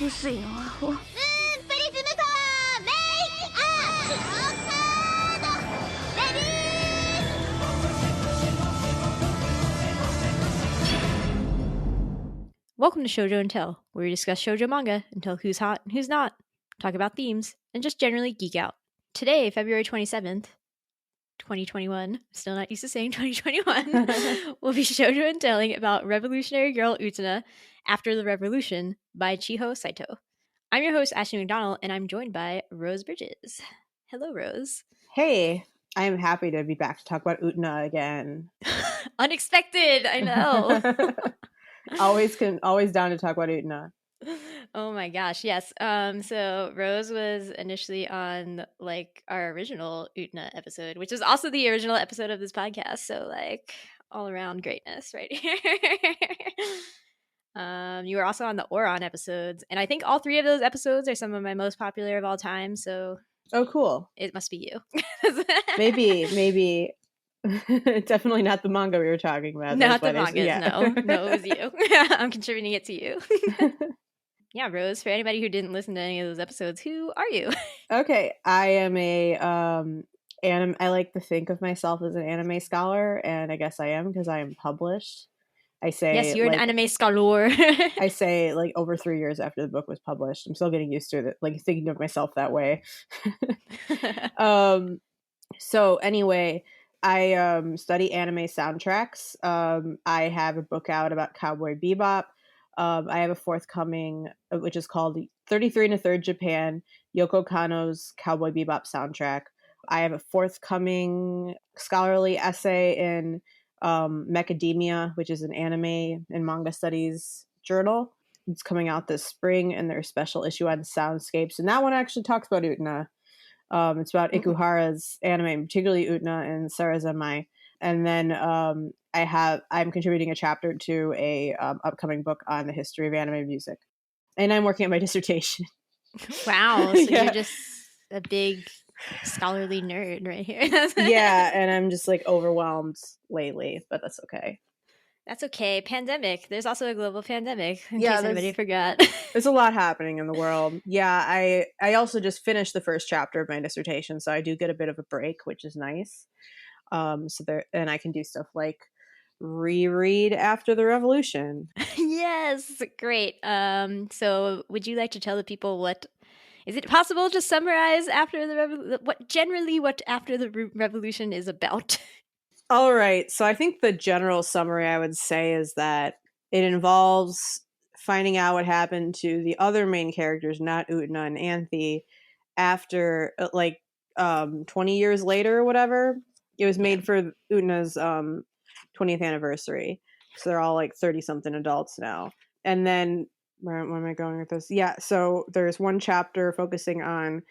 薄いのアホ。プリズムパワーメイクアップカードレディー。 Welcome to Shojo Tell, where we discuss shoujo manga and tell who's hot and who's not, talk about themes, and just generally geek out. Today, February 27th, 2021, still not used to saying 2021, we'll be shoujo and telling about Revolutionary Girl Utena After the Revolution by Chiho Saito. I'm your host, Ashley McDonald, and I'm joined by Rose Bridges. Hello, Rose. Hey, I am happy to be back to talk about Utena again. Unexpected, I know. always down to talk about Utena. Oh my gosh, yes. So Rose was initially on like our original Utena episode, which is also the original episode of this podcast. So like all around greatness right here. You were also on the Oron episodes, and I think all three of those episodes are some of my most popular of all time. So oh, cool. It must be you. maybe. Definitely not the manga we were talking about. Not the manga. Yeah. No, it was you. I'm contributing it to you. Yeah, Rose, for anybody who didn't listen to any of those episodes, who are you? Okay, I am I like to think of myself as an anime scholar, and I guess I am because I am published. I say yes, you're an anime scholar. I say like over 3 years after the book was published. I'm still getting used to it, like thinking of myself that way. So anyway, I study anime soundtracks. I have a book out about Cowboy Bebop. I have a forthcoming, which is called 33 and a Third Japan, Yoko Kanno's Cowboy Bebop soundtrack. I have a forthcoming scholarly essay in Macadamia, which is an anime and manga studies journal. It's coming out this spring, and there's a special issue on soundscapes. And that one actually talks about Utena. It's about Ikuhara's anime, particularly Utena and Sarazanmai. And then I'm contributing a chapter to a upcoming book on the history of anime music. And I'm working on my dissertation. Wow. So you're just a big scholarly nerd right here. Yeah, and I'm just like overwhelmed lately, but that's okay. That's okay. Pandemic. There's also a global pandemic, in case anybody forgot. There's a lot happening in the world. Yeah, I also just finished the first chapter of my dissertation, so I do get a bit of a break, which is nice. And I can do stuff like reread After the Revolution. Yes, great. So would you like to tell the people is it possible to summarize After the what After the Revolution is about? All right. So I think the general summary I would say is that it involves finding out what happened to the other main characters, not Utena and Anthe, after 20 years later or whatever. It was made for Utena's 20th anniversary. So they're all like 30-something adults now. And then, where am I going with this? Yeah, so there's one chapter focusing on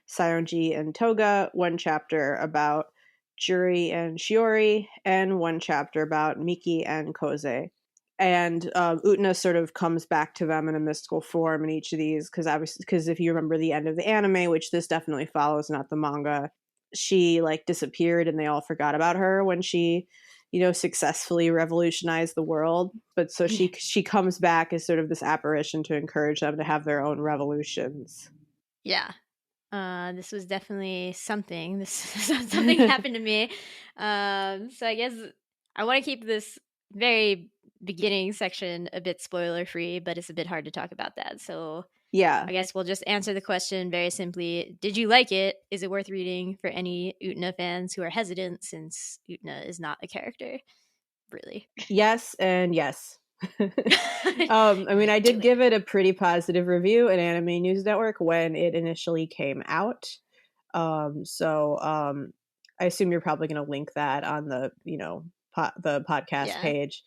Saionji and Toga, one chapter about Juri and Shiori, and one chapter about Miki and Kozue. And Utena sort of comes back to them in a mystical form in each of these, because if you remember the end of the anime, which this definitely follows, not the manga, she like disappeared and they all forgot about her when she, successfully revolutionized the world. But so she comes back as sort of this apparition to encourage them to have their own revolutions. Yeah. This was definitely something. Something happened to me. So I guess I want to keep this very beginning section a bit spoiler free, but it's a bit hard to talk about that. So yeah, I guess we'll just answer the question very simply. Did you like it? Is it worth reading for any Utena fans who are hesitant, since Utena is not a character, really? Yes and yes. I did give it a pretty positive review at Anime News Network when it initially came out. So I assume you're probably going to link that on the, the podcast page,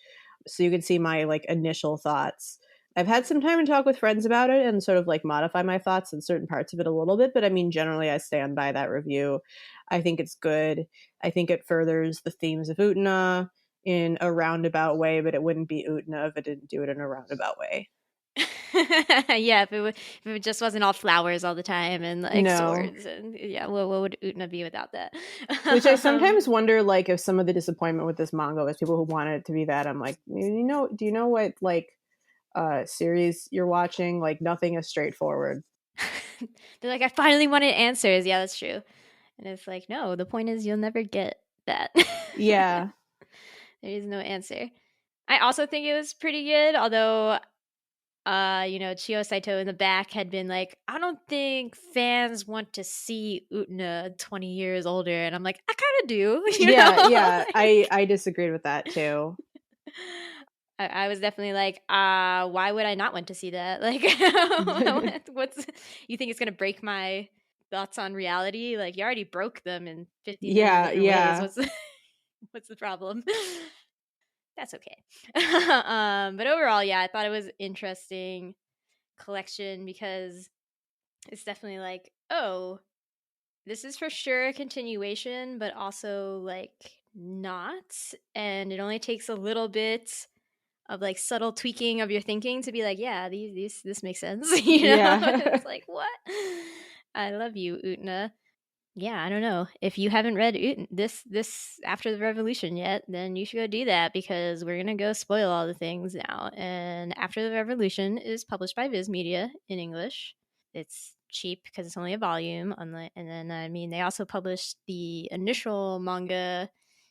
so you can see my like initial thoughts. I've had some time to talk with friends about it and sort of like modify my thoughts in certain parts of it a little bit, but I mean, generally I stand by that review. I think it's good. I think it furthers the themes of Utena in a roundabout way, but it wouldn't be Utena if it didn't do it in a roundabout way. Yeah, if it just wasn't all flowers all the time and like swords, and what would Utena be without that? Which I sometimes wonder, like, if some of the disappointment with this manga was people who wanted it to be that. I'm like, do you know what like series you're watching, like nothing is straightforward. They're like, I finally wanted answers. Yeah, that's true. And it's like, no, the point is you'll never get that. Yeah. There is no answer. I also think it was pretty good, although Chiho Saito in the back had been like, I don't think fans want to see Utena 20 years older. And I'm like, I kind of do. Yeah. I disagreed with that too. I was definitely like, why would I not want to see that? Like, what's you think it's gonna break my thoughts on reality? Like, you already broke them in 50 million different ways. What's the problem? That's okay. But overall, yeah, I thought it was interesting collection because it's definitely like, oh, this is for sure a continuation, but also like not. And it only takes a little bit of like subtle tweaking of your thinking to be like, yeah, this makes sense. It's like, what? I love you, Utena. Yeah, I don't know. If you haven't read this After the Revolution yet, then you should go do that because we're gonna go spoil all the things now. And After the Revolution is published by Viz Media in English. It's cheap because it's only a volume. And then they also published the initial manga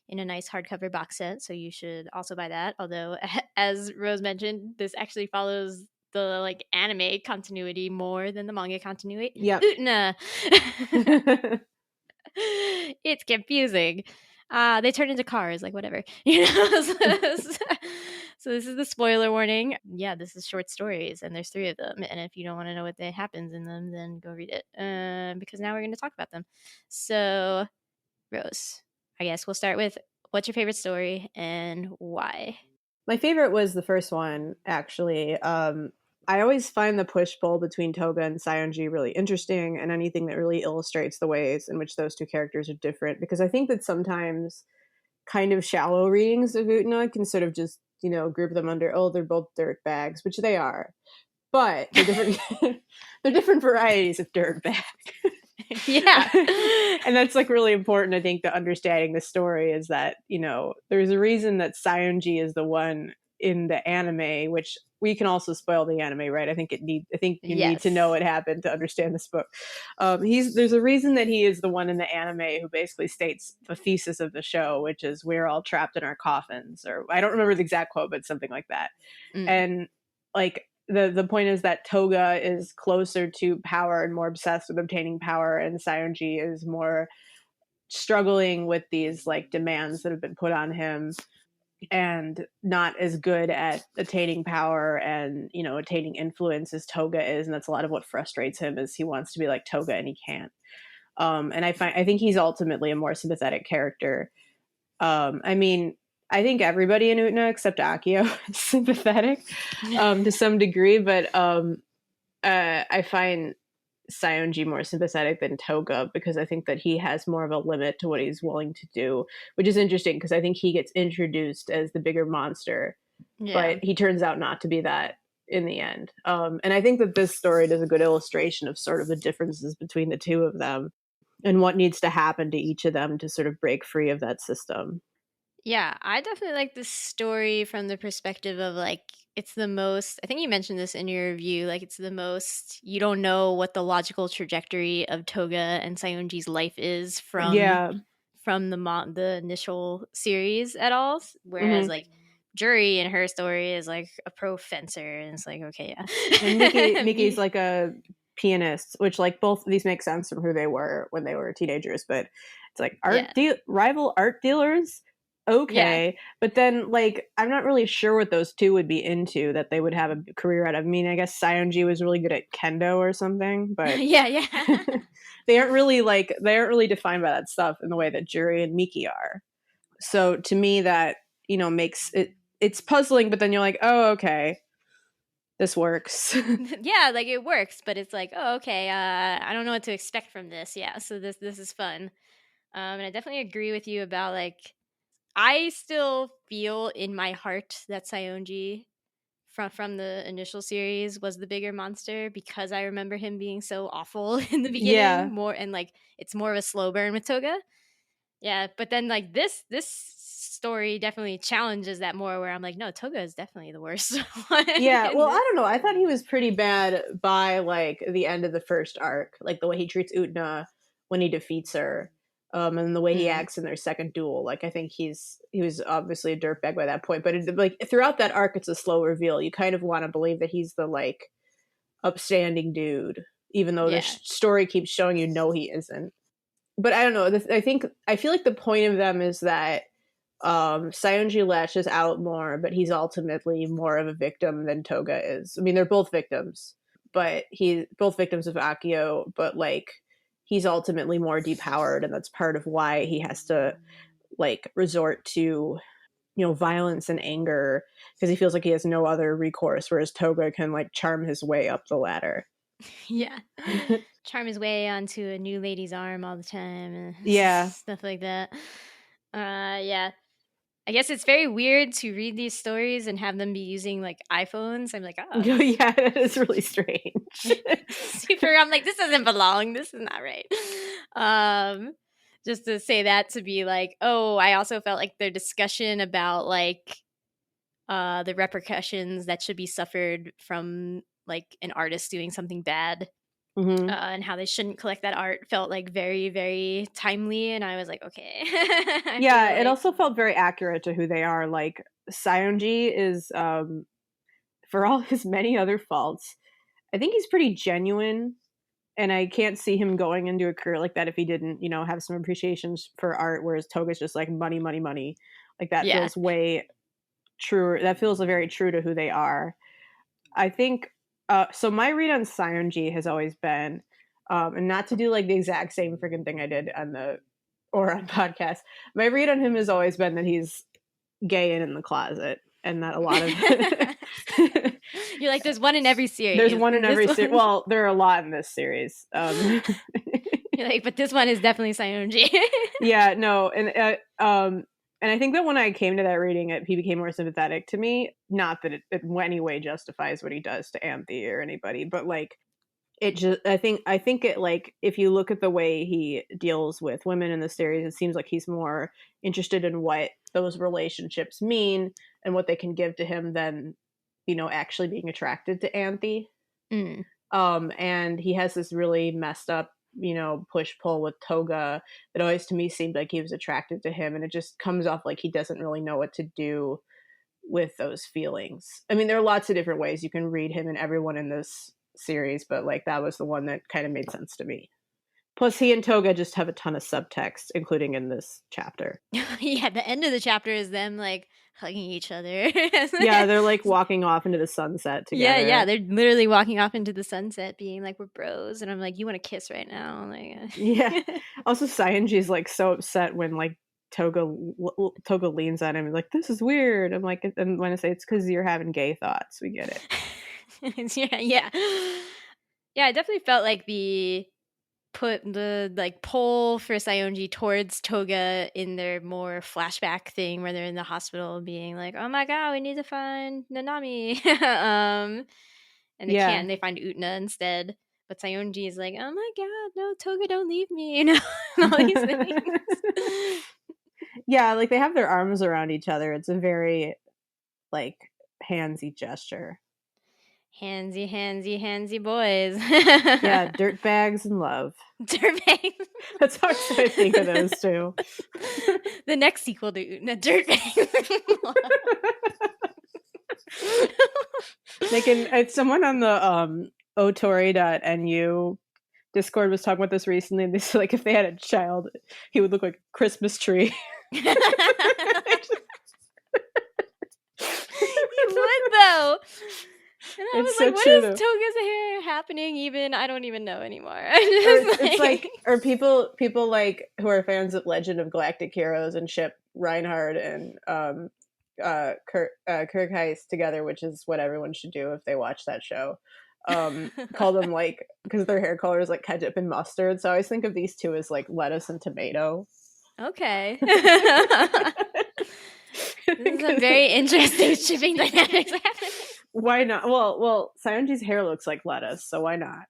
in a nice hardcover box set, so you should also buy that. Although, as Rose mentioned, this actually follows the like anime continuity more than the manga continuity. Yep. Utena. It's confusing. They turn into cars, like whatever. So this is the spoiler warning. Yeah, this is short stories, and there's 3 of them. And if you don't want to know what happens in them, then go read it. Because now we're going to talk about them. So, Rose, I guess we'll start with what's your favorite story and why? My favorite was the first one, actually. I always find the push-pull between Toga and Saionji really interesting, and anything that really illustrates the ways in which those 2 characters are different, because I think that sometimes kind of shallow readings of Utena can sort of just, group them under, oh, they're both dirt bags, which they are. But they're different they're different varieties of dirt bag. Yeah. And that's like really important, I think, to understanding the story, is that, there's a reason that Saionji is the one in the anime, which we can also spoil the anime, right? I think you need to know what happened to understand this book. There's a reason that he is the one in the anime who basically states the thesis of the show, which is we're all trapped in our coffins, or I don't remember the exact quote, but something like that. And like the point is that Toga is closer to power and more obsessed with obtaining power, and Saionji is more struggling with these like demands that have been put on him, and not as good at attaining power and attaining influence as Toga is. And that's a lot of what frustrates him, is he wants to be like Toga and he can't. And I think he's ultimately a more sympathetic character. I think everybody in Utena except Akio is sympathetic to some degree, but I find Saionji more sympathetic than Toga, because I think that he has more of a limit to what he's willing to do, which is interesting because I think he gets introduced as the bigger monster, but he turns out not to be that in the end. And I think that this story does a good illustration of sort of the differences between the 2 of them and what needs to happen to each of them to sort of break free of that system. Yeah, I definitely like this story from the perspective of like, it's the most, I think you mentioned this in your review, like it's the most, you don't know what the logical trajectory of Toga and Saionji's life is from the initial series at all. Whereas like Juri in her story is like a pro fencer, and it's like, okay, yeah. And Miki's like a pianist, which like both of these make sense from who they were when they were teenagers, but it's like rival art dealers. Okay. But then like I'm not really sure what those 2 would be into that they would have a career out of. I mean, I guess Saionji was really good at kendo or something, but they aren't really defined by that stuff in the way that Juri and Miki are. So to me that, makes it's puzzling, but then you're like, oh, okay, this works. Yeah, like it works, but it's like, oh, okay, I don't know what to expect from this. Yeah, so this is fun. And I definitely agree with you about like, I still feel in my heart that Saionji from the initial series was the bigger monster, because I remember him being so awful in the beginning, more, and like it's more of a slow burn with Toga. Yeah, but then like this story definitely challenges that more, where I'm like, no, Toga is definitely the worst one. Yeah, in well, I this. don't know. I thought he was pretty bad by like the end of the first arc, like the way he treats Utena when he defeats her, and the way he acts in their second duel. Like, I think he was obviously a dirtbag by that point, but like throughout that arc, it's a slow reveal. You kind of want to believe that he's the like upstanding dude, even though the story keeps showing you no, he isn't. But I don't know. I feel like the point of them is that Saionji lashes out more, but he's ultimately more of a victim than Toga is. I mean, they're both victims, but both victims of Akio, but like he's ultimately more depowered, and that's part of why he has to like resort to violence and anger, because he feels like he has no other recourse, whereas Toga can like charm his way up the ladder. Yeah. Charm his way onto a new lady's arm all the time and stuff like that. Yeah. I guess it's very weird to read these stories and have them be using like iPhones. I'm like, oh. Yeah, it's really strange. Super. I'm like, this doesn't belong. This is not right. Just to say that, to be like, oh, I also felt like their discussion about like the repercussions that should be suffered from like an artist doing something bad. And how they shouldn't collect that art felt like very, very timely, and I was like, okay. Yeah, it also felt very accurate to who they are. Like, Saionji is, for all his many other faults, I think he's pretty genuine, and I can't see him going into a career like that if he didn't, have some appreciation for art, whereas Toga's just like money, money, money. Like, that feels way truer. That feels very true to who they are. I think so my read on Saionji has always been, and not to do like the exact same freaking thing I did on podcast. My read on him has always been that he's gay and in the closet, and that a lot of you're like, there's one in every series. There's one in every series. Well, there are a lot in this series. You're like, but this one is definitely Saionji. Yeah, no, and I think that when I came to that reading, he became more sympathetic to me. Not that it in any way justifies what he does to Anthe or anybody, but like it just, I think it, like, if you look at the way he deals with women in the series, it seems like he's more interested in what those relationships mean and what they can give to him than, actually being attracted to Anthe. And he has this really messed up, push-pull with Toga that always to me seemed like he was attracted to him, and it just comes off like he doesn't really know what to do with those feelings. I mean, there are lots of different ways you can read him and everyone in this series, but like that was the one that kind of made sense to me. Plus, he and Toga just have a ton of subtext, including in this chapter. Yeah, the end of the chapter is them like hugging each other. Yeah, they're like walking off into the sunset together. Yeah, they're literally walking off into the sunset, being like, "We're bros," and I'm like, "You want to kiss right now?" Like, yeah. Also, Saionji's like so upset when like Toga leans on him and like, "This is weird." I'm like, and when I say it's because you're having gay thoughts, we get it. yeah. I definitely felt like put the like pull for Saionji towards Toga in their more flashback thing where they're in the hospital being like, oh my god, we need to find Nanami. And they can't, and they find Utena instead. But Saionji is like, oh my god, no, Toga, don't leave me, all these things. Yeah, like they have their arms around each other. It's a very like handsy gesture. Handsy boys. Yeah, dirtbags in love. Dirtbags. That's how I think of those two. The next sequel to Utena, Dirtbags. Someone on the otori.nu Discord was talking about this recently, and they said like if they had a child, he would look like a Christmas tree. He would though. And I was like, what is Toga's hair happening even? I don't even know anymore. It's like, or people like who are fans of Legend of Galactic Heroes and ship Reinhard and Kirk Heist together, which is what everyone should do if they watch that show. Call them like, because their hair color is like ketchup and mustard. So I always think of these two as like lettuce and tomato. Okay. This is a very interesting shipping dynamics happening. Why not? Well, Saionji's hair looks like lettuce, so why not?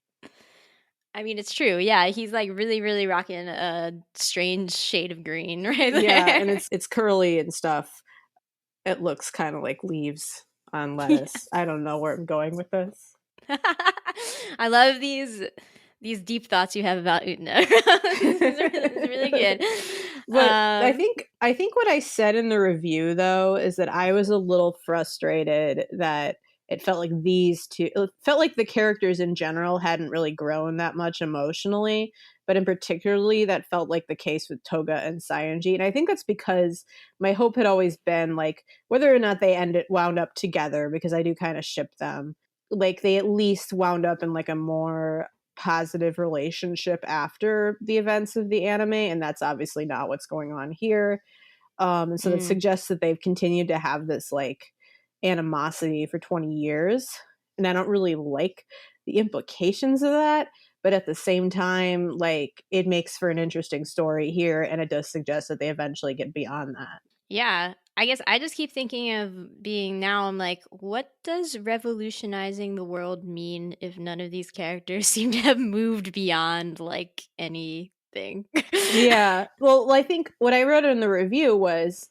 I mean, it's true. Yeah, he's like really, really rocking a strange shade of green right there. Yeah, and it's curly and stuff. It looks kind of like leaves on lettuce. I don't know where I'm going with this. I love these deep thoughts you have about Utena. It's really good. But I think what I said in the review though is that I was a little frustrated that it felt like it felt like the characters in general hadn't really grown that much emotionally, but in particularly that felt like the case with Toga and Saionji. And I think that's because my hope had always been like whether or not they wound up together, because I do kind of ship them, like they at least wound up in like a more positive relationship after the events of the anime, and that's obviously not what's going on here. And so that suggests that they've continued to have this like animosity for 20 years, and I don't really like the implications of that, but at the same time like it makes for an interesting story here, and it does suggest that they eventually get beyond that. Yeah, I guess I just keep thinking of being now. I'm like, what does revolutionizing the world mean if none of these characters seem to have moved beyond like anything? Yeah. Well, I think what I wrote in the review was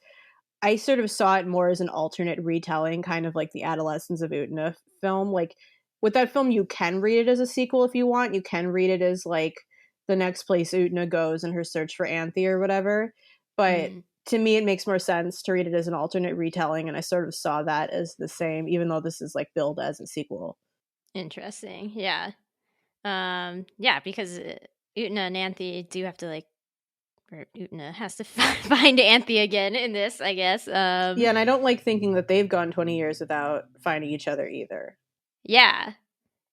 I sort of saw it more as an alternate retelling, kind of like the Adolescence of Utena film. Like with that film, you can read it as a sequel if you want. You can read it as like the next place Utena goes in her search for Anthe or whatever. But to me, it makes more sense to read it as an alternate retelling, and I sort of saw that as the same, even though this is like billed as a sequel. Interesting. Yeah. Yeah, because Utena and Anthe do have to like, or Utena has to find Anthe again in this, I guess. Yeah, and I don't like thinking that they've gone 20 years without finding each other either. Yeah.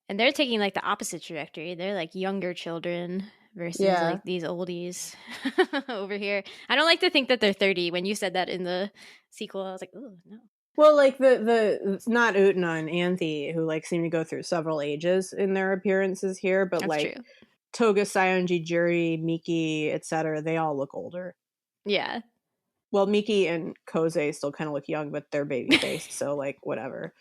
And they're taking like the opposite trajectory. They're like younger children versus like these oldies over here. I don't like to think that they're 30. When you said that in the sequel, I was like, oh no. Well, like the not Utena and Anthe, who like seem to go through several ages in their appearances here, but That's like true. Toga, Saionji, Juri, Miki, etc., they all look older. Yeah. Well, Miki and Kozue still kind of look young, but they're baby faced, so like whatever.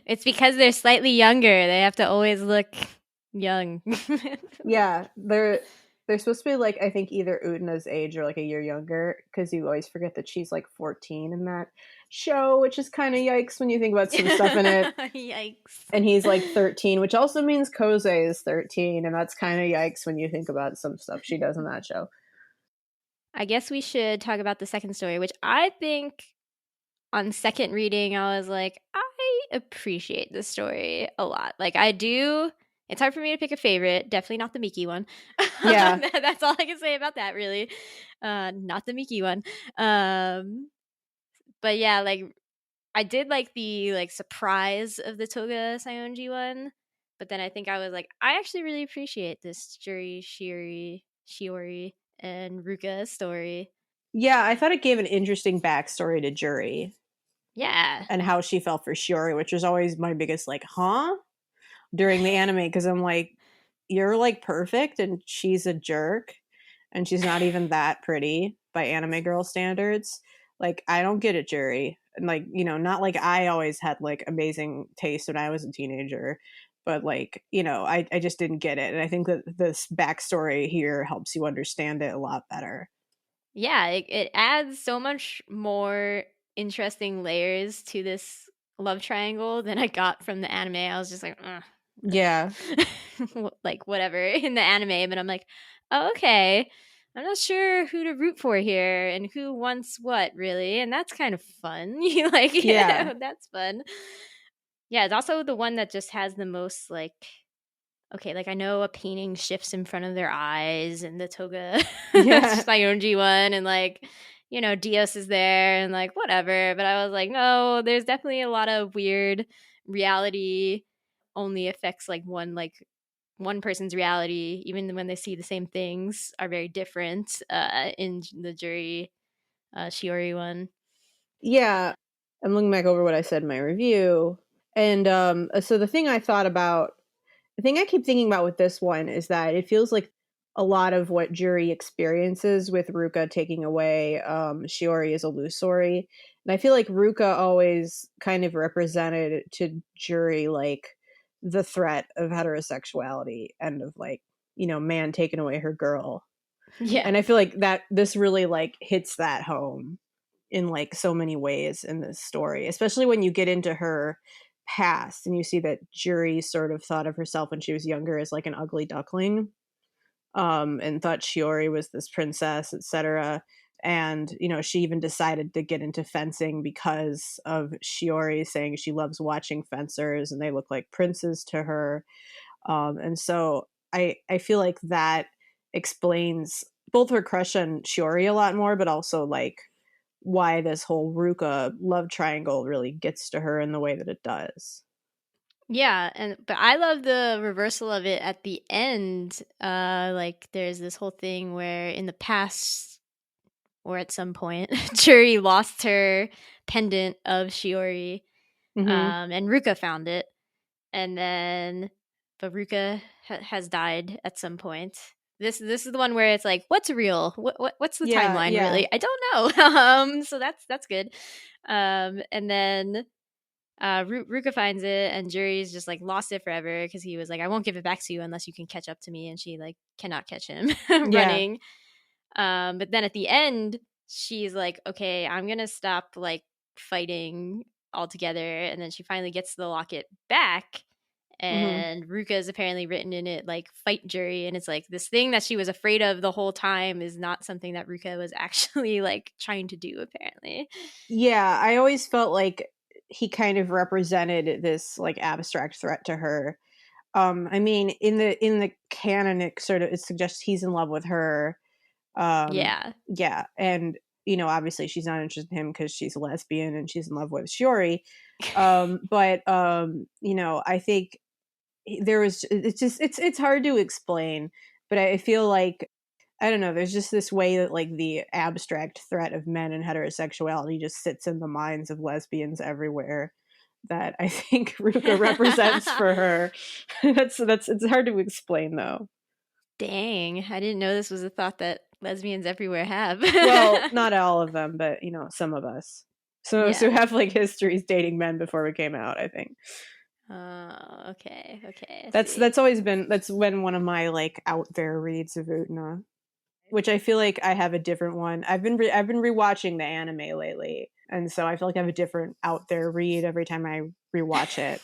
It's because they're slightly younger. They have to always look young. Yeah, they're supposed to be like I think either Utena's age or like a year younger, because you always forget that she's like 14 in that show, which is kind of yikes when you think about some stuff in it. Yikes. And he's like 13, which also means Kozue is 13, and that's kind of yikes when you think about some stuff she does in that show. I guess we should talk about the second story, which I think on second reading, I was like, I appreciate this story a lot. Like, I do. It's hard for me to pick a favorite. Definitely not the Miki one. Yeah. That's all I can say about that, really. Not the Miki one. But yeah, like, I did like the like surprise of the Toga Saionji one. But then I think I was like, I actually really appreciate this Juri, Shiori, and Ruka story. Yeah, I thought it gave an interesting backstory to Juri. Yeah. And how she felt for Shiori, which was always my biggest like, huh? During the anime, because I'm like, you're like perfect and she's a jerk and she's not even that pretty by anime girl standards. Like, I don't get it, Juri. And like, you know, not like I always had like amazing taste when I was a teenager, but like, you know, I just didn't get it. And I think that this backstory here helps you understand it a lot better. Yeah, it adds so much more interesting layers to this love triangle than I got from the anime. I was just like, Yeah. like whatever in the anime, but I'm like, oh, okay. I'm not sure who to root for here and who wants what really, and that's kind of fun. You like, Yeah. that's fun. Yeah, it's also the one that just has the most like, okay, like I know a painting shifts in front of their eyes and the Toga Saionji one, and like, you know, Dios is there and like whatever. But I was like, no, there's definitely a lot of weird reality only affects like one person's reality, even when they see the same things are very different in the Juri Shiori one. Yeah. I'm looking back over what I said in my review. And so the thing I keep thinking about with this one is that it feels like a lot of what Juri experiences with Ruka taking away Shiori is illusory. And I feel like Ruka always kind of represented to Juri like the threat of heterosexuality and of like, you know, man taking away her girl. Yeah. And I feel like that this really like hits that home in like so many ways in this story, especially when you get into her past and you see that Juri sort of thought of herself when she was younger as like an ugly duckling, and thought Shiori was this princess, etc. And you know, she even decided to get into fencing because of Shiori saying she loves watching fencers and they look like princes to her. And so I feel like that explains both her crush on Shiori a lot more, but also like why this whole Ruka love triangle really gets to her in the way that it does. Yeah, but I love the reversal of it at the end. Like there's this whole thing where in the past or at some point, Juri lost her pendant of Shiori, and Ruka found it, and then but Ruka has died at some point. This is the one where it's like, what's real? What's the timeline really? I don't know. So that's good. And then Ruka finds it, and Juri's just like lost it forever because he was like, I won't give it back to you unless you can catch up to me, and she like cannot catch him running. But then at the end, she's like, okay, I'm gonna stop like fighting altogether, and then she finally gets the locket back. And Ruka is apparently written in it like fight Juri, and it's like this thing that she was afraid of the whole time is not something that Ruka was actually like trying to do, apparently. Yeah, I always felt like he kind of represented this like abstract threat to her. I mean, in the canon, it suggests he's in love with her. Yeah, and you know, obviously she's not interested in him because she's a lesbian and she's in love with Shiori. But you know, I think there was it's hard to explain, but I feel like I don't know, there's just this way that like the abstract threat of men and heterosexuality just sits in the minds of lesbians everywhere that I think Ruka represents for her. That's it's hard to explain though. Dang, I didn't know this was a thought that lesbians everywhere have. Well, not all of them, but you know, some of us. Some of us who have like histories dating men before we came out, I think. Oh, okay. That's been one of my like out there reads of Utena, which I feel like I have a different one. I've been rewatching the anime lately, and so I feel like I have a different out there read every time I rewatch it.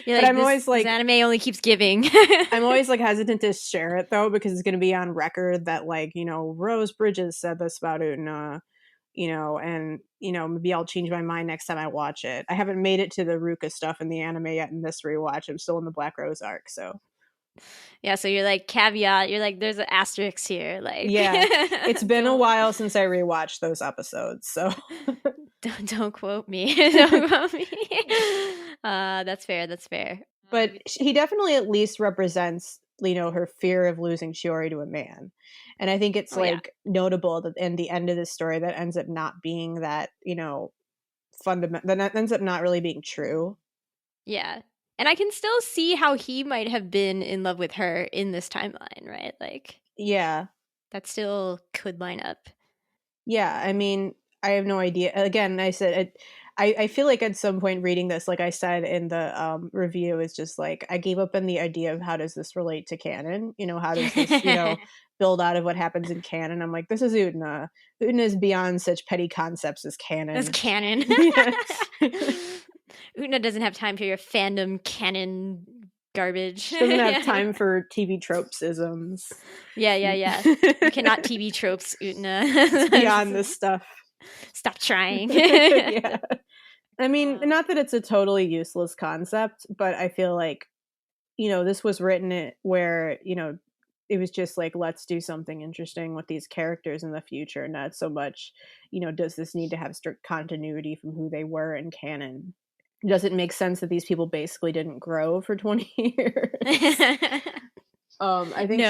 You're but like, I'm always like, this anime only keeps giving. I'm always like hesitant to share it though, because it's going to be on record that like, you know, Rose Bridges said this about Utena, you know, and you know, maybe I'll change my mind next time I watch it. I haven't made it to the Ruka stuff in the anime yet in this rewatch. I'm still in the Black Rose arc, so yeah, so you're like caveat, you're like there's an asterisk here, like yeah, it's been a while since I rewatched those episodes, so don't quote me. Don't quote me. That's fair. But he definitely at least represents, you know, her fear of losing Shiori to a man. And I think it's notable that in the end of this story that ends up not being that, you know, that ends up not really being true. Yeah. And I can still see how he might have been in love with her in this timeline, right? Like, yeah, that still could line up. Yeah, I mean, I have no idea. Again, I said I feel like at some point reading this, like I said in the review, is just like I gave up on the idea of how does this relate to canon? You know, how does this, you know, build out of what happens in canon? I'm like, this is Utena. Utena is beyond such petty concepts as canon. As canon. Utena doesn't have time for your fandom canon garbage. Doesn't have time for TV tropesisms. Yeah. You cannot TV tropes Utena. It's beyond this stuff. Stop trying. Yeah. I mean, not that it's a totally useless concept, but I feel like, you know, this was written where, you know, it was just like, let's do something interesting with these characters in the future, not so much, you know, does this need to have strict continuity from who they were in canon? Does it make sense that these people basically didn't grow for 20 years? I think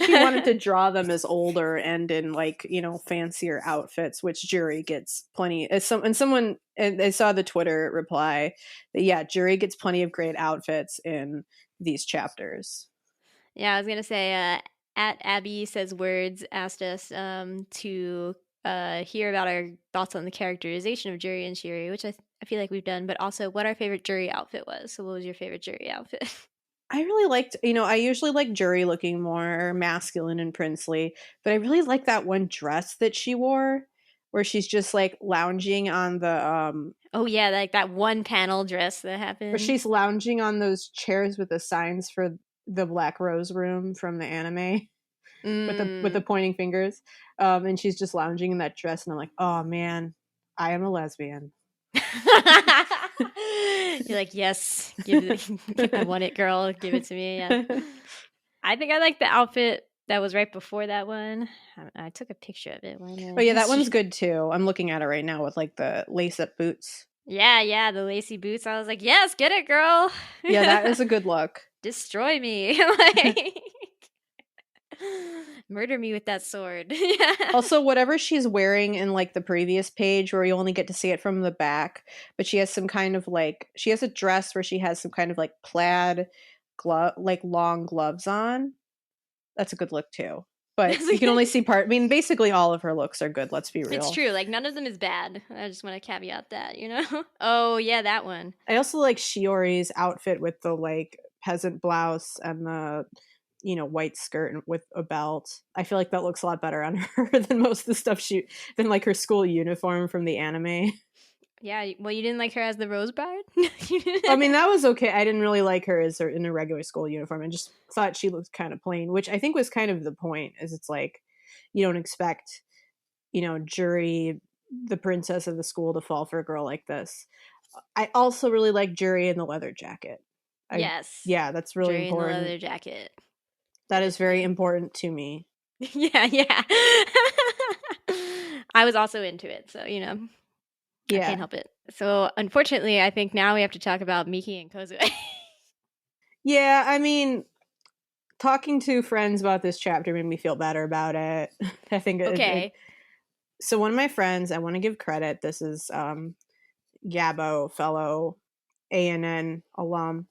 she wanted to draw them as older and in like, you know, fancier outfits, which Juri gets plenty. And I saw the Twitter reply that Juri gets plenty of great outfits in these chapters. Yeah, I was gonna say at Abby Says Words asked us to hear about our thoughts on the characterization of Juri and Shiori, which I feel like we've done, but also what our favorite Juri outfit was. So what was your favorite Juri outfit? I really liked, I usually like Juri looking more masculine and princely, but I really like that one dress that she wore where she's just like lounging on the Oh yeah, like that one panel dress that where happened. she's lounging on those chairs with the signs for the Black Rose room from the anime with the pointing fingers. And she's just lounging in that dress and I'm like, "Oh man, I am a lesbian." You're like, yes, I want it, girl. Give it to me. Yeah. I think I like the outfit that was right before that one. I took a picture of it. Oh yeah, that one's good too. I'm looking at it right now with like the lace-up boots. Yeah, the lacy boots. I was like, yes, get it, girl. Yeah, that is a good look. Destroy me. Like, murder me with that sword. Also, whatever she's wearing in like the previous page where you only get to see it from the back, but she has some kind of like she has a dress where she has some kind of like plaid glove, like long gloves on. That's a good look too. But you can only see part. I mean, basically all of her looks are good. Let's be real. It's true. Like none of them is bad. I just want to caveat that, you know? Oh yeah, that one. I also like Shiori's outfit with the like peasant blouse and the white skirt with a belt. I feel like that looks a lot better on her than most of the stuff than like her school uniform from the anime. Yeah, well, you didn't like her as the Rose Bride? I mean, that was okay. I didn't really like her as in a regular school uniform. I just thought she looked kind of plain, which I think was kind of the point, is it's like, you don't expect, Juri, the princess of the school, to fall for a girl like this. I also really like Juri in the leather jacket. Yes. Yeah, that's really Juri important. in the leather jacket. That is very important to me. Yeah. I was also into it, so, I can't help it. So, unfortunately, I think now we have to talk about Miki and Kozue. Yeah, I mean, talking to friends about this chapter made me feel better about it. I think Okay. So one of my friends, I want to give credit, this is Gabo, fellow ANN alum.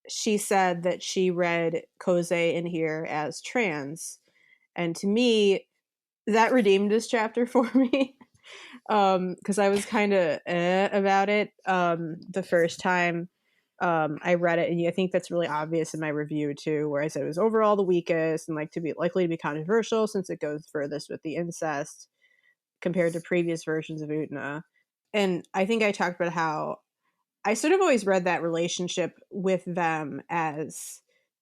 She said that she read Kozue in here as trans. And to me, that redeemed this chapter for me. Because I was kind of about it the first time I read it, and I think that's really obvious in my review too, where I said it was overall the weakest and like to be likely to be controversial since it goes furthest with the incest compared to previous versions of Utena. And I think I talked about how I sort of always read that relationship with them as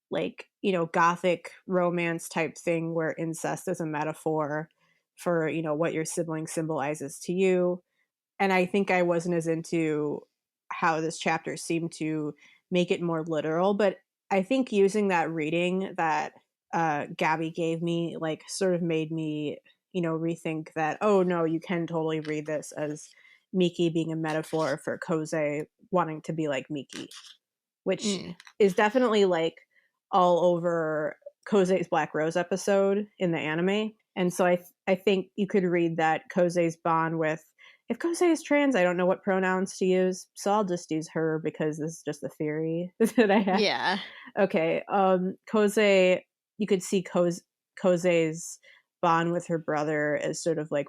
like, gothic romance type thing where incest is a metaphor for, what your sibling symbolizes to you. And I think I wasn't as into how this chapter seemed to make it more literal, but I think using that reading that Gabby gave me, like, sort of made me, rethink that, oh no, you can totally read this as Miki being a metaphor for Kozue wanting to be like Miki, which is definitely like all over Koze's Black Rose episode in the anime. And so I think you could read that Koze's bond with, if Kozue is trans, I don't know what pronouns to use, so I'll just use her because this is just a theory that I have. Yeah. Okay. Kozue, you could see Koze's bond with her brother as sort of like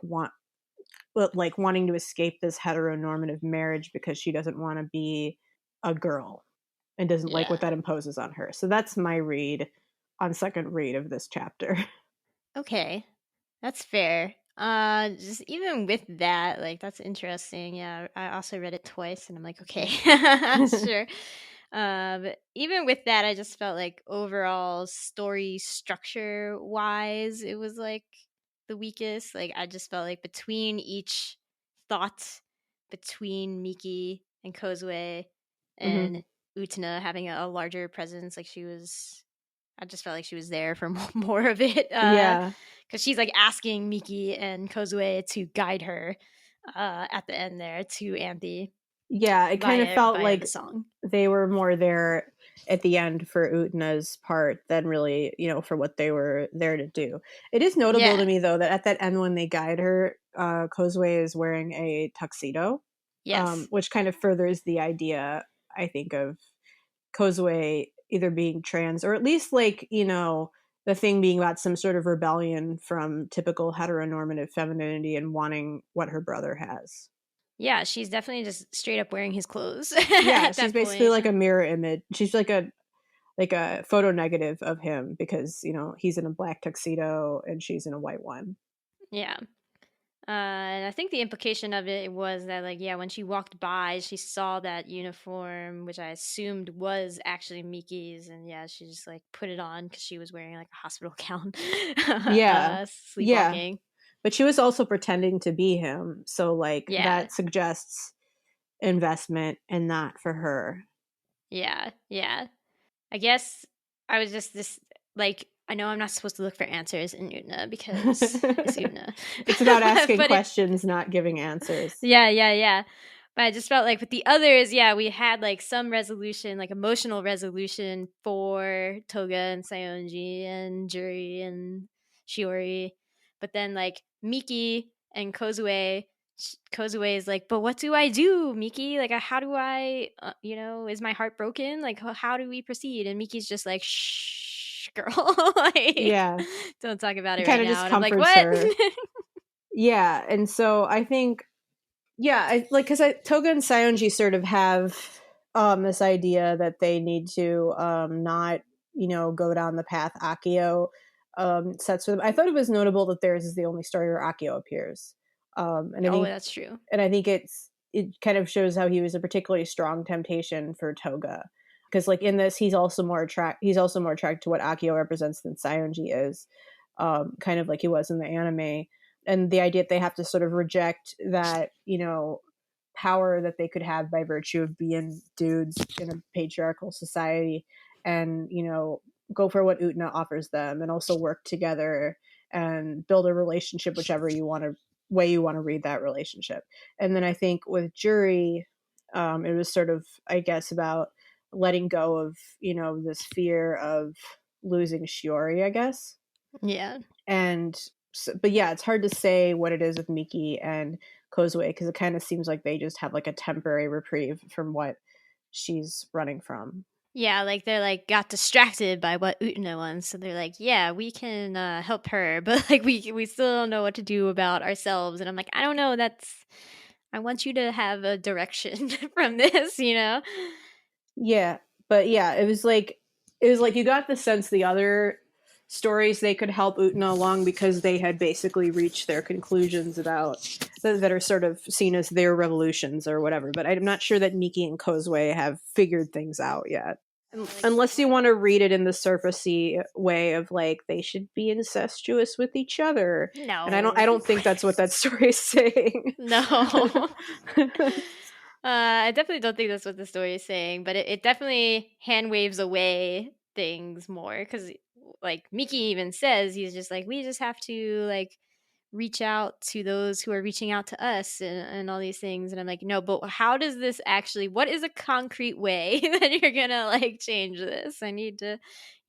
wanting to escape this heteronormative marriage because she doesn't want to be a girl and doesn't like what that imposes on her. So that's my read on second read of this chapter. Okay. That's fair. Just even with that, like, that's interesting. Yeah, I also read it twice and I'm like, okay, sure. But even with that, I just felt like overall story structure wise, it was like the weakest. Like, I just felt like between each thought between Miki and Kozue and Utena having a larger presence, like I just felt like she was there for more of it. Yeah. Because she's like asking Miki and Kozue to guide her at the end there to Anthe. Yeah, it kind of felt like the song. They were more there at the end for Utena's part than really, for what they were there to do. It is notable to me, though, that at that end when they guide her, Kozue is wearing a tuxedo. Yes. Which kind of furthers the idea, I think, of Kozue either being trans or at least like, the thing being about some sort of rebellion from typical heteronormative femininity and wanting what her brother has. Yeah, she's definitely just straight up wearing his clothes. Yeah, at she's that basically point. like a mirror image. She's like a photo negative of him because he's in a black tuxedo and she's in a white one. Yeah. And I think the implication of it was that, like, yeah, when she walked by, she saw that uniform, which I assumed was actually Miki's, and yeah, she just like put it on because she was wearing like a hospital gown, Yeah, yeah, sleepwalking. but she was also pretending to be him, so like Yeah, that suggests investment and not for her. yeah, yeah. I guess I was just this like I know I'm not supposed to look for answers in Utna because it's Utna, It's about asking but it questions, not giving answers. yeah, yeah, yeah. But I just felt like with the others, yeah, we had like some resolution, like emotional resolution for Toga and Saionji and Juri and Shiori. But then like Miki and Kozue, Kozue is like, but what do I do, Miki? Like, how do I, is my heart broken? Like, how do we proceed? And Miki's just like, shh, girl, like, Yeah, don't talk about he it right kind of now. just And I'm like, comforts what? her. Yeah, and so I think, yeah, I like because Toga and Saionji sort of have this idea that they need to not go down the path Akio sets for them. I thought it was notable that theirs is the only story where Akio appears, and I Oh, think that's true. it kind of shows how he was a particularly strong temptation for Toga, because like in this he's also more attracted to what Akio represents than Saionji is, kind of like he was in the anime, and the idea that they have to sort of reject that power that they could have by virtue of being dudes in a patriarchal society, and go for what Utena offers them, and also work together and build a relationship whichever way you want to read that relationship. And then I think with Juri, it was sort of, I guess, about letting go of this fear of losing Shiori, I guess. Yeah. And but yeah, it's hard to say what it is with Miki and Kozue because it kind of seems like they just have like a temporary reprieve from what she's running from. Yeah, like they're like got distracted by what Utena wants, so they're like, "Yeah, we can help her, but like we still don't know what to do about ourselves." And I'm like, "I don't know. I want you to have a direction from this, you know?" Yeah, but yeah, it was like you got the sense the other stories they could help Utena along because they had basically reached their conclusions about that are sort of seen as their revolutions or whatever. But I'm not sure that Miki and Kozue have figured things out yet. Unless you want to read it in the surfacey way of like they should be incestuous with each other, and No, I don't think that's what that story is saying. no. I definitely don't think that's what the story is saying, but it definitely hand waves away things more because, like, Miki even says he's just like, we just have to like reach out to those who are reaching out to us and all these things. And I'm like, no, but how does this actually? What is a concrete way that you're gonna like change this? I need to,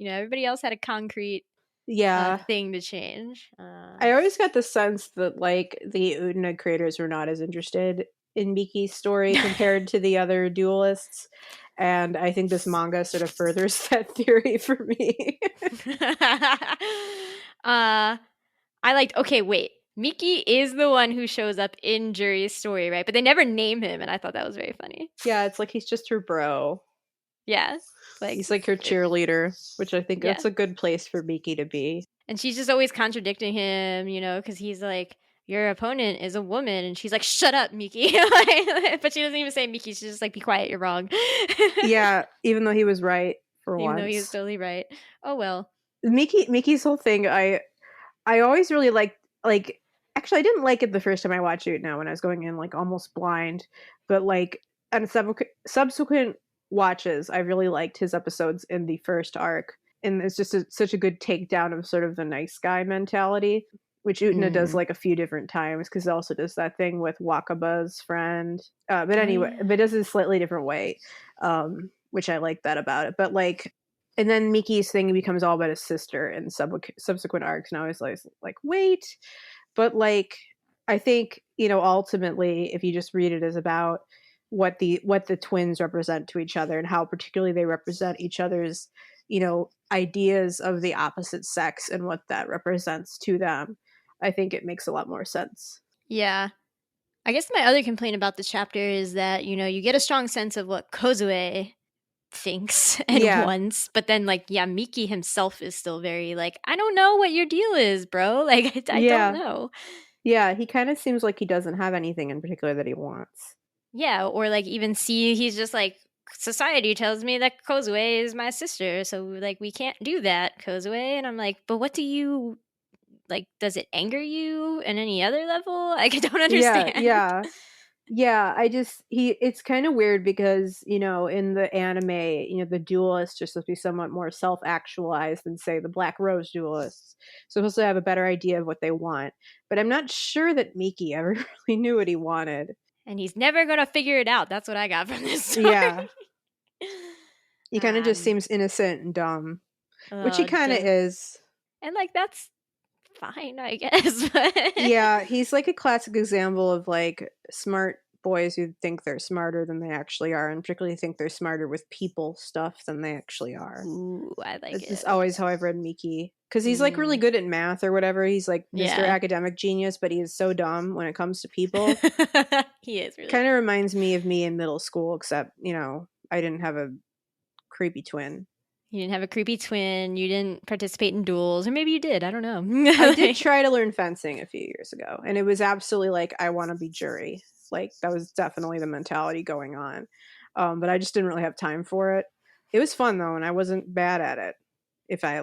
everybody else had a concrete Yeah, thing to change. I always got the sense that like the Utena creators were not as interested in Miki's story compared to the other duelists, and I think this manga sort of furthers that theory for me. I liked. Okay, wait. Miki is the one who shows up in Juri's story, right? But they never name him, and I thought that was very funny. Yeah, it's like he's just her bro. Yeah, like He's like her cheerleader, which I think yeah. that's a good place for Miki to be. And she's just always contradicting him, because he's like, your opponent is a woman, and she's like, shut up, Miki. But she doesn't even say Miki. She's just like, be quiet, you're wrong. Yeah, even though he was right for Even though he was once. totally right. Oh well. Miki's whole thing, I always really liked, like, actually I didn't like it the first time I watched it now when I was going in like almost blind, but like on subsequent watches I really liked his episodes in the first arc, and it's just such a good takedown of sort of the nice guy mentality, which Utena does like a few different times because it also does that thing with Wakaba's friend, but anyway, yeah. but it does it a slightly different way, which I like that about it. But like, and then Miki's thing becomes all about his sister in subsequent arcs, and I was like, wait, but like, I think ultimately, if you just read it as about what the twins represent to each other and how particularly they represent each other's ideas of the opposite sex and what that represents to them, I think it makes a lot more sense. Yeah. I guess my other complaint about this chapter is that, you get a strong sense of what Kozue thinks and wants, but then Miki himself is still very I don't know what your deal is, bro. I don't know. Yeah, he kind of seems like he doesn't have anything in particular that he wants. Yeah, or even see, he's just society tells me that Kozue is my sister, so we can't do that, Kozue. And I'm but what do you does it anger you in any other level? I don't understand. Yeah, it's kind of weird because, in the anime, the duelists are supposed to be somewhat more self-actualized than, say, the Black Rose duelists. Supposed to have a better idea of what they want. But I'm not sure that Miki ever really knew what he wanted. And he's never going to figure it out. That's what I got from this story. Yeah. He kind of just seems innocent and dumb, which he kind of is. And that's fine, I guess. Yeah, he's a classic example of smart boys who think they're smarter than they actually are, and particularly think they're smarter with people stuff than they actually are. Ooh, I like it. This is always how I've read Miki, because he's really good at math or whatever. He's Mr. Academic Genius, but he is so dumb when it comes to people. He is really kind of reminds me of me in middle school, except I didn't have a creepy twin. You didn't have a creepy twin. You didn't participate in duels. Or maybe you did. I don't know. I did try to learn fencing a few years ago. And it was absolutely I want to be Juri. That was definitely the mentality going on. But I just didn't really have time for it. It was fun, though, and I wasn't bad at it. If I,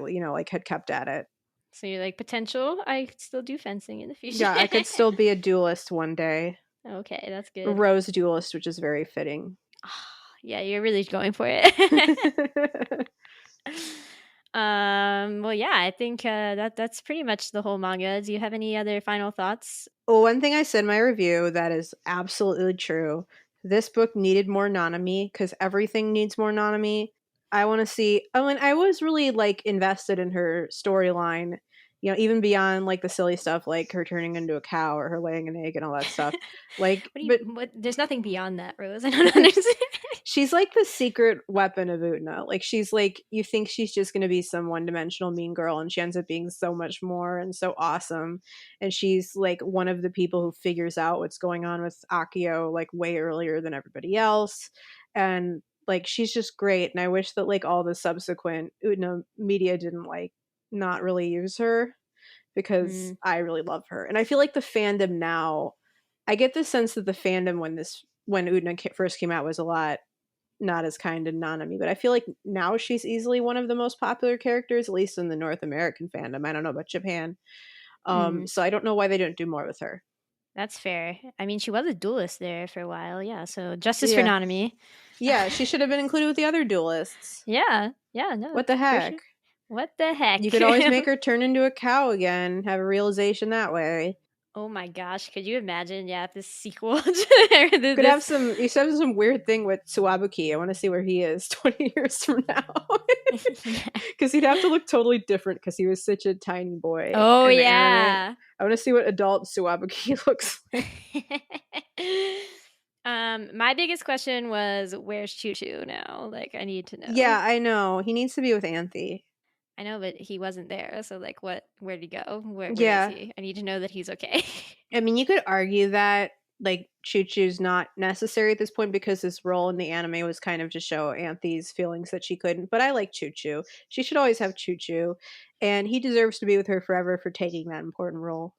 had kept at it. So you're potential? I could still do fencing in the future. Yeah, I could still be a duelist one day. Okay, that's good. A rose duelist, which is very fitting. Yeah, you're really going for it. Well, yeah, I think that's pretty much the whole manga. Do you have any other final thoughts? Well, one thing I said in my review that is absolutely true. This book needed more Nanami, because everything needs more Nanami. I want to see. I was really invested in her storyline. Even beyond the silly stuff like her turning into a cow or her laying an egg and all that stuff. There's nothing beyond that, Rose. I don't understand. She's the secret weapon of Utena. She's you think she's just going to be some one-dimensional mean girl, and she ends up being so much more and so awesome. And she's one of the people who figures out what's going on with Akio way earlier than everybody else. And she's just great. And I wish that all the subsequent Utena media didn't not really use her, because I really love her. And I feel the fandom now, I get the sense that the fandom when Utena first came out was a lot not as kind to Nanami, but I feel now she's easily one of the most popular characters, at least in the North American fandom. I don't know about Japan. So I don't know why they don't do more with her. That's fair. I mean, she was a duelist there for a while, yeah. So justice for Nanami. Yeah, she should have been included with the other duelists. Yeah, no. What the heck? Sure. What the heck? You could always make her turn into a cow again, have a realization that way. Oh my gosh, could you imagine? Yeah, this sequel. You should have some weird thing with Tsuwabuki. I want to see where he is 20 years from now. Because he'd have to look totally different because he was such a tiny boy. Oh, yeah. Anime. I want to see what adult Tsuwabuki looks like. My biggest question was, where's Choo Choo now? I need to know. Yeah, I know. He needs to be with Anthe. I know, but he wasn't there. So, where'd he go? Where is he? I need to know that he's okay. I mean, you could argue that, Choo Choo's not necessary at this point because his role in the anime was kind of to show Anthe's feelings that she couldn't. But I like Choo Choo. She should always have Choo Choo. And he deserves to be with her forever for taking that important role.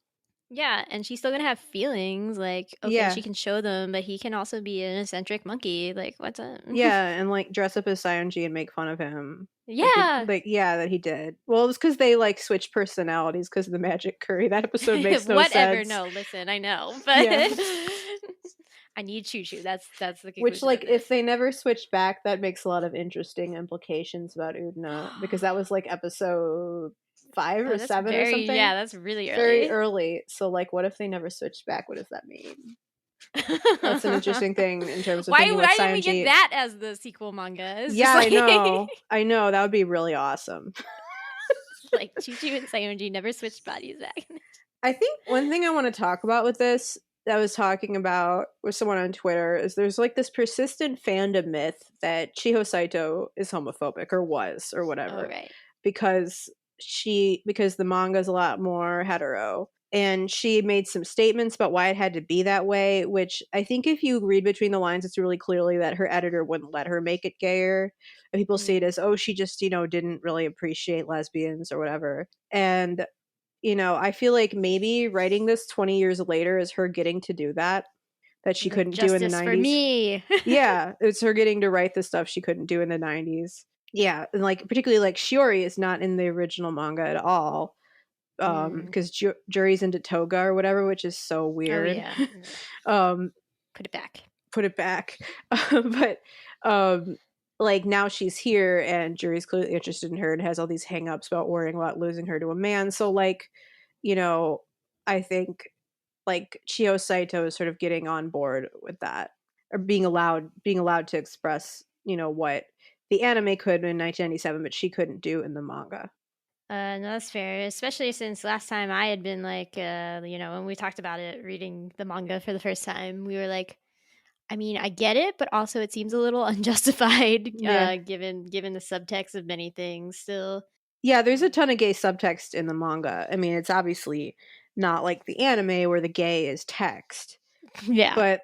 Yeah, and she's still gonna have feelings. She can show them, but he can also be an eccentric monkey. What's up? Yeah, and dress up as Saionji and make fun of him. Yeah, that he did. Well, it was because they switched personalities because of the magic curry. That episode makes no Whatever. sense. No, listen, I know, but I need Choo Choo. That's the conclusion. Which if they never switched back, that makes a lot of interesting implications about Utena, because that was episode 5 or 7 or something. Yeah, that's really early. Very early. So what if they never switched back? What does that mean? That's an interesting thing in terms of why thinking about didn't we Saionji. get that as the sequel manga? I know that would be really awesome. Choo Choo and Saionji never switched bodies back. I think one thing I want to talk about with this, that I was talking about with someone on Twitter, is there's this persistent fandom myth that Chiho Saito is homophobic, or was, or whatever. Oh, right. Because the manga is a lot more hetero. and she made some statements about why it had to be that way, which I think if you read between the lines, it's really clearly that her editor wouldn't let her make it gayer. And people see it as, oh, she just, didn't really appreciate lesbians or whatever. And, I feel like maybe writing this 20 years later is her getting to do that she Like, couldn't do in the 90s. Justice for me. Yeah, it's her getting to write the stuff she couldn't do in the 90s. Yeah, and particularly Shiori is not in the original manga at all. Because Juri's into Toga or whatever, which is so weird. Oh yeah. Put it back. But now she's here and Juri's clearly interested in her and has all these hang-ups about worrying about losing her to a man. So I think Chiho Saito is sort of getting on board with that, or being allowed to express what the anime could in 1997, but she couldn't do in the manga. No, that's fair, especially since last time I had been when we talked about it, reading the manga for the first time, we were like, I mean, I get it, but also it seems a little unjustified, given the subtext of many things still. Yeah, there's a ton of gay subtext in the manga. I mean, it's obviously not like the anime where the gay is text. Yeah. But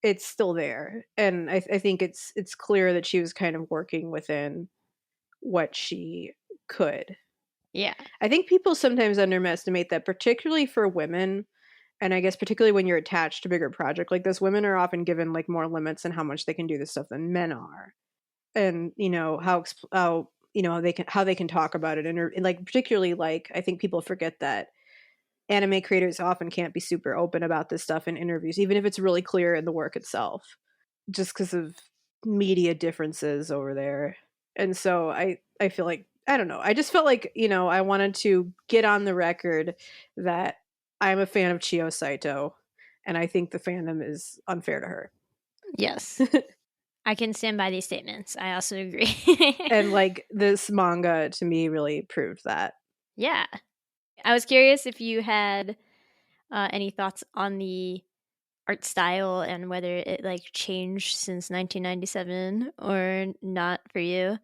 it's still there. And I think it's clear that she was kind of working within what she could. Yeah. I think people sometimes underestimate that, particularly for women, and I guess particularly when you're attached to a bigger project like this, women are often given more limits in how much they can do this stuff than men are. And how they can talk about it, and particularly I think people forget that anime creators often can't be super open about this stuff in interviews, even if it's really clear in the work itself, just because of media differences over there. And so I feel like, I don't know, I just felt like, I wanted to get on the record that I'm a fan of Chiho Saito, and I think the fandom is unfair to her. Yes. I can stand by these statements. I also agree. And this manga to me really proved that. Yeah. I was curious if you had any thoughts on the art style and whether it changed since 1997 or not for you.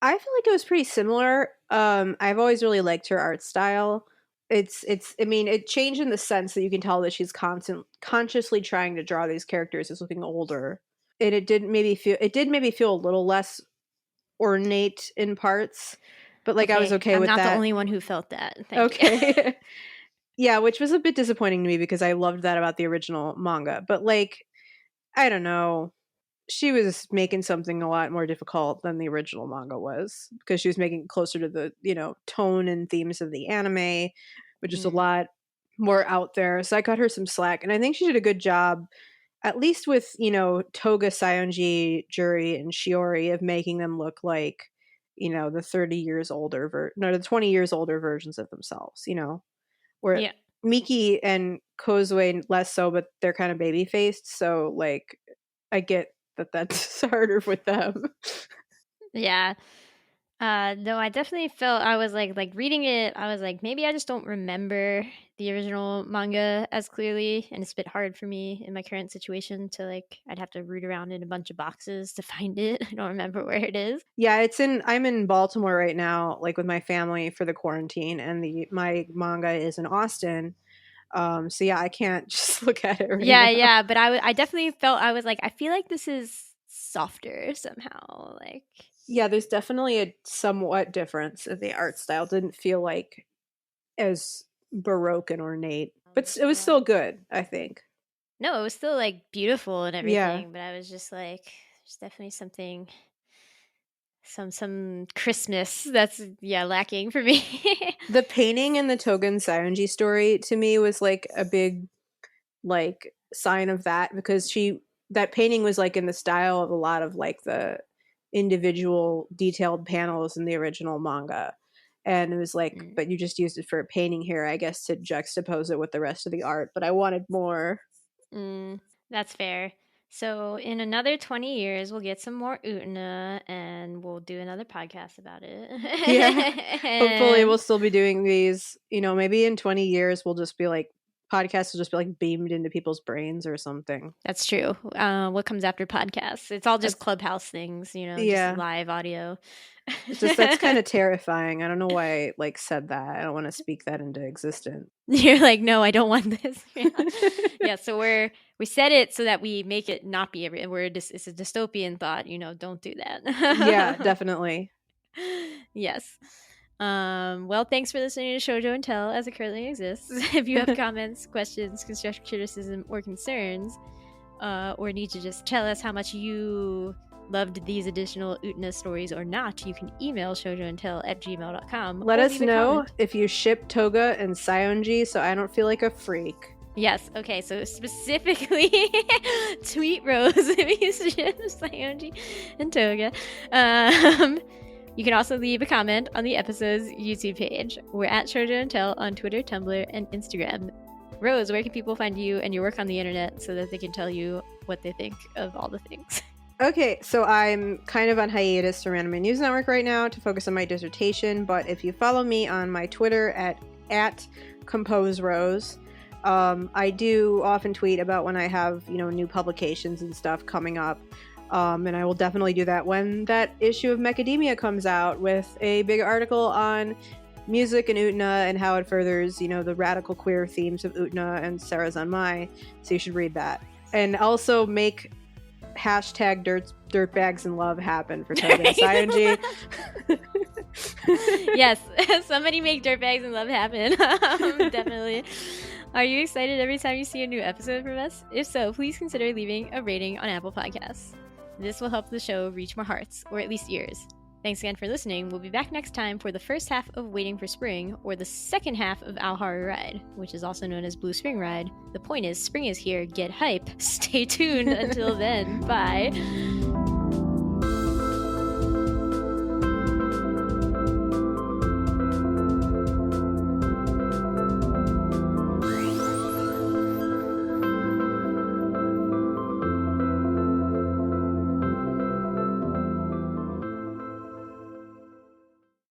I feel like it was pretty similar. I've always really liked her art style. I mean, it changed in the sense that you can tell that she's consciously trying to draw these characters as looking older. And it did maybe feel a little less ornate in parts, but I was okay with that. I'm not the only one who felt that. Thank you. Yeah, which was a bit disappointing to me because I loved that about the original manga. But I don't know, she was making something a lot more difficult than the original manga was, because she was making it closer to the tone and themes of the anime, which is a lot more out there. So I cut her some slack, and I think she did a good job, at least with Toga, Saionji, Juri, and Shiori, of making them look like the 30 years older the 20 years older versions of themselves. Where Miki and Kozue less so, but they're kind of baby faced. So I get that's harder with them. Yeah. No, I definitely felt, I was reading it, I was like, maybe I just don't remember the original manga as clearly, and it's a bit hard for me in my current situation to I'd have to root around in a bunch of boxes to find it. I don't remember where it is. Yeah, I'm in Baltimore right now, with my family for the quarantine, and my manga is in Austin. So yeah, I can't just look at it right now. Yeah, but I definitely felt, I was like, I feel like this is softer somehow. Yeah, there's definitely a somewhat difference in the art style. Didn't feel as baroque and ornate, but it was still good, I think. No, it was still beautiful and everything, but I was just there's definitely something, some Christmas that's lacking for me. The painting in the Toga and Saionji story to me was a big sign of that, because that painting was in the style of a lot of the individual detailed panels in the original manga, and it was but you just used it for a painting here, I guess, to juxtapose it with the rest of the art, but I wanted more. That's fair. So in another 20 years, we'll get some more Utena, and we'll do another podcast about it. Yeah. Hopefully we'll still be doing these. Maybe in 20 years we'll just be podcasts will just be like beamed into people's brains or something. That's true. What comes after podcasts? It's all just Clubhouse things, you know, Yeah. just live audio. It's just that's kind of terrifying. I don't know why I like said that. I don't want to speak that into existence. You're like, no, I don't want this. Yeah, so we said it so that we make it not be it's a dystopian thought, you know, don't do that. Yeah, definitely. Yes. Well, thanks for listening to Shojo and Tell as it currently exists. If you have comments, questions, constructive criticism, or concerns, or need to just tell us how much you loved these additional Utena stories or not, you can email shoujoandtell@gmail.com. Let us know if you ship Toga and Saionji so I don't feel like a freak. Yes, okay, so specifically tweet Rose if you ship Saionji and Toga. You can also leave a comment on the episode's YouTube page. We're at Shojo and Tell on Twitter, Tumblr, and Instagram. Rose, where can people find you and your work on the internet so that they can tell you what they think of all the things? Okay, so I'm kind of on hiatus from Anime News Network right now to focus on my dissertation, but if you follow me on my Twitter at ComposeRose, I do often tweet about when I have, you know, new publications and stuff coming up. And I will definitely do that when that issue of Macadamia comes out with a big article on music and Utena and how it furthers, you know, the radical queer themes of Utena and Sarazanmai. So you should read that. And also make hashtag dirtbags in love happen for Toga and Saionji. Yes, somebody make dirtbags in love happen. Definitely. Are you excited every time you see a new episode from us? If so, please consider leaving a rating on Apple Podcasts. This will help the show reach more hearts, or at least ears. Thanks again for listening. We'll be back next time for the first half of Waiting for Spring, or the second half of Aoharu Ride, which is also known as Blue Spring Ride. The point is, spring is here, get hype. Stay tuned until then. Bye.